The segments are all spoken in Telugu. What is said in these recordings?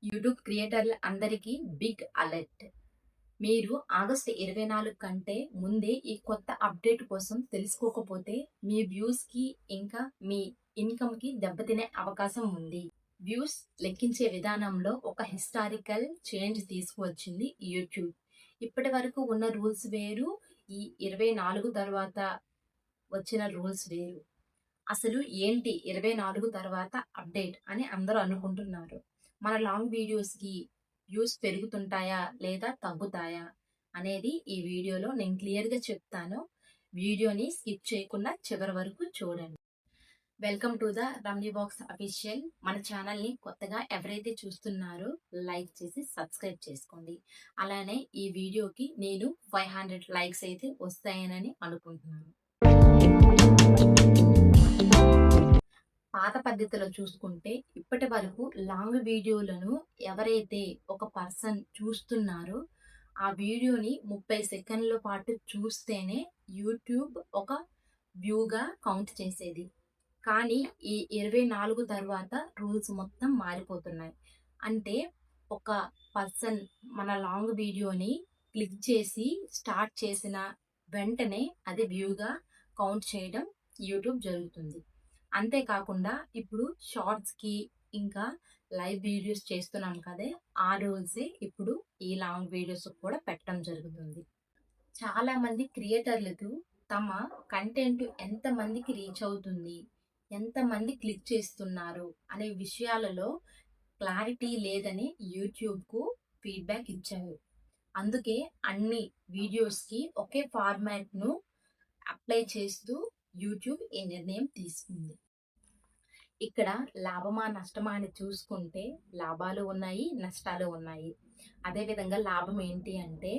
యూట్యూబ్ క్రియేటర్ల అందరికీ బిగ్ అలర్ట్. మీరు ఆగస్టు 24 కంటే ముందే ఈ కొత్త అప్డేట్ కోసం తెలుసుకోకపోతే మీ వ్యూస్‌కి ఇంకా మీ ఇన్‌కమ్‌కి దెబ్బతినే అవకాశం ఉంది. వ్యూస్ లెక్కించే విధానంలో ఒక హిస్టారికల్ చేంజ్ తీసుకువచ్చింది యూట్యూబ్. ఇప్పటివరకు ఉన్న రూల్స్ వేరు, ఈ 24 తర్వాత వచ్చిన రూల్స్ వేరు. అసలు ఏంటి 24 తర్వాత అప్డేట్ అని అందరూ అనుకుంటున్నారు. మన లాంగ్ వీడియోస్‌కి వ్యూస్ పెరుగుతుంటాయా? లేదా తగ్గుతాయా? అనేది ఈ వీడియోలో నేను క్లియర్‌గా చెప్తాను. వీడియోని స్కిప్ చేయకుండా చివరి వరకు చూడండి. వెల్కమ్ టు ద రమ్నీ బాక్స్ అఫీషియల్. మన ఛానల్‌ని కొత్తగా ఎవరైతే చూస్తున్నారో లైక్ చేసి సబ్స్క్రైబ్ చేసుకోండి. అలానే ఈ వీడియోకి నేను 500 లైక్స్ అయితే వస్తాయనని అనుకుంటున్నాను. పాత పద్ధతిలో చూసుకుంటే ఇప్పటి వరకు లాంగ్ వీడియోలను ఎవరైతే ఒక పర్సన్ చూస్తున్నారో ఆ వీడియోని 30 సెకండ్ల పాటు చూస్తేనే యూట్యూబ్ ఒక వ్యూగా కౌంట్ చేసేది. కానీ ఈ 24 తర్వాత రూల్స్ మొత్తం మారిపోతున్నాయి. అంటే ఒక పర్సన్ మన లాంగ్ వీడియోని క్లిక్ చేసి స్టార్ట్ చేసిన వెంటనే అది వ్యూగా కౌంట్ చేయడం యూట్యూబ్ జరుగుతుంది. అంతేకాకుండా ఇప్పుడు షార్ట్స్‌కి ఇంకా లైవ్ వీడియోస్ చేస్తున్నాం కదే, ఆ రూల్సే ఇప్పుడు ఈ లాంగ్ వీడియోస్ కూడా పెట్టడం జరుగుతుంది. చాలామంది క్రియేటర్లకు తమ కంటెంట్ ఎంతమందికి రీచ్ అవుతుంది, ఎంతమంది క్లిక్ చేస్తున్నారు అనే విషయాలలో క్లారిటీ లేదని యూట్యూబ్‌కు ఫీడ్‌బ్యాక్ ఇచ్చారు. అందుకే అన్ని వీడియోస్‌కి ఒకే ఫార్మాట్‌ను అప్లై చేస్తూ యూట్యూబ్ ఈ నిర్ణయం తీసుకుంది. ఇక్కడ లాభమా నష్టమా అని చూసుకుంటే లాభాలు ఉన్నాయి, నష్టాలు ఉన్నాయి. అదేవిధంగా లాభం ఏంటి అంటే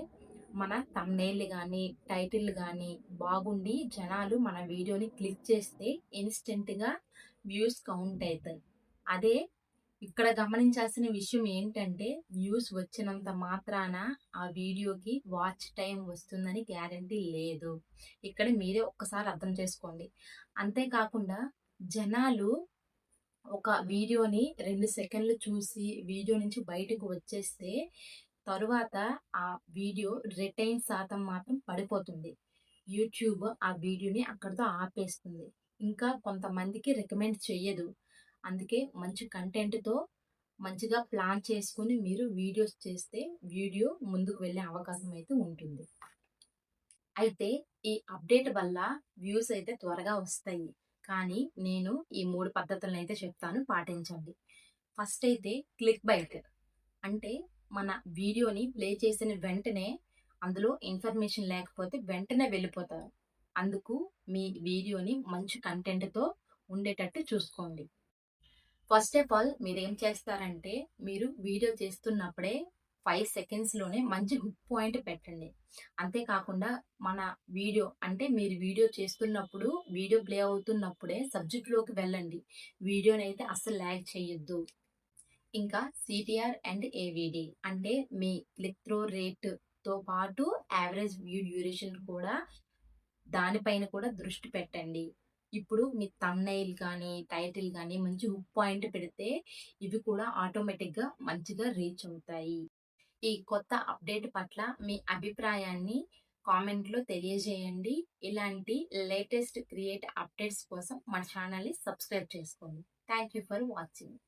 మన థంబ్‌నెయిల్ కానీ టైటిల్ కానీ బాగుండి జనాలు మన వీడియోని క్లిక్ చేస్తే ఇన్స్టెంట్‌గా వ్యూస్ కౌంట్ అవుతాయి. అదే ఇక్కడ గమనించాల్సిన విషయం ఏంటంటే వ్యూస్ వచ్చినంత మాత్రాన ఆ వీడియోకి వాచ్ టైం వస్తుందని గ్యారంటీ లేదు. ఇక్కడ మీరే ఒక్కసారి అర్థం చేసుకోండి. అంతేకాకుండా జనాలు ఒక వీడియోని 2 సెకండ్లు చూసి వీడియో నుంచి బయటకు వచ్చేస్తే తరువాత ఆ వీడియో రిటైన్ శాతం మాత్రం పడిపోతుంది. యూట్యూబ్ ఆ వీడియోని అక్కడితో ఆపేస్తుంది. ఇంకా కొంతమందికి రికమెండ్ చెయ్యదు. అందుకే మంచి కంటెంట్‌తో మంచిగా ప్లాన్ చేసుకొని మీరు వీడియోస్ చేస్తే వీడియో ముందుకు వెళ్ళే అవకాశం అయితే ఉంటుంది. అయితే ఈ అప్డేట్ వల్ల వ్యూస్ అయితే త్వరగా వస్తాయి. కానీ నేను ఈ 3 పద్ధతులను అయితే చెప్తాను, పాటించండి. ఫస్ట్ అయితే క్లిక్ బైట్. అంటే మన వీడియోని ప్లే చేసిన వెంటనే అందులో ఇన్ఫర్మేషన్ లేకపోతే వెంటనే వెళ్ళిపోతారు. అందుకు మీ వీడియోని మంచి కంటెంట్‌తో ఉండేటట్టు చూసుకోండి. ఫస్ట్ ఆఫ్ ఆల్ మీరేం చేస్తారంటే మీరు వీడియో చేస్తున్నప్పుడే 5 సెకండ్స్‌లోనే మంచి హుక్ పాయింట్ పెట్టండి. అంతేకాకుండా మన వీడియో అంటే మీరు వీడియో చేస్తున్నప్పుడు వీడియో ప్లే అవుతున్నప్పుడే సబ్జెక్ట్‌లోకి వెళ్ళండి. వీడియోనైతే అస్సలు లాగ్ చేయొద్దు. ఇంకా సిటిఆర్ అండ్ ఏవిడి అంటే మీ క్లిక్ త్రూ రేట్‌తో పాటు యావరేజ్ వ్యూ డ్యూరేషన్ కూడా దానిపైన కూడా దృష్టి పెట్టండి. ఇప్పుడు మీ థంబ్‌నెయిల్ కానీ, టైటిల్ గానీ మంచి హుక్ పాయింట్ పెడితే ఇవి కూడా ఆటోమేటిక్‌గా మంచిగా రీచ్ అవుతాయి. ఈ కొత్త అప్డేట్ పట్ల మీ అభిప్రాయాన్ని కామెంట్‌లో తెలియజేయండి. ఇలాంటి లేటెస్ట్ క్రియేట్ అప్డేట్స్ కోసం మన ఛానల్‌ని సబ్స్క్రైబ్ చేసుకోండి. Thank you for watching.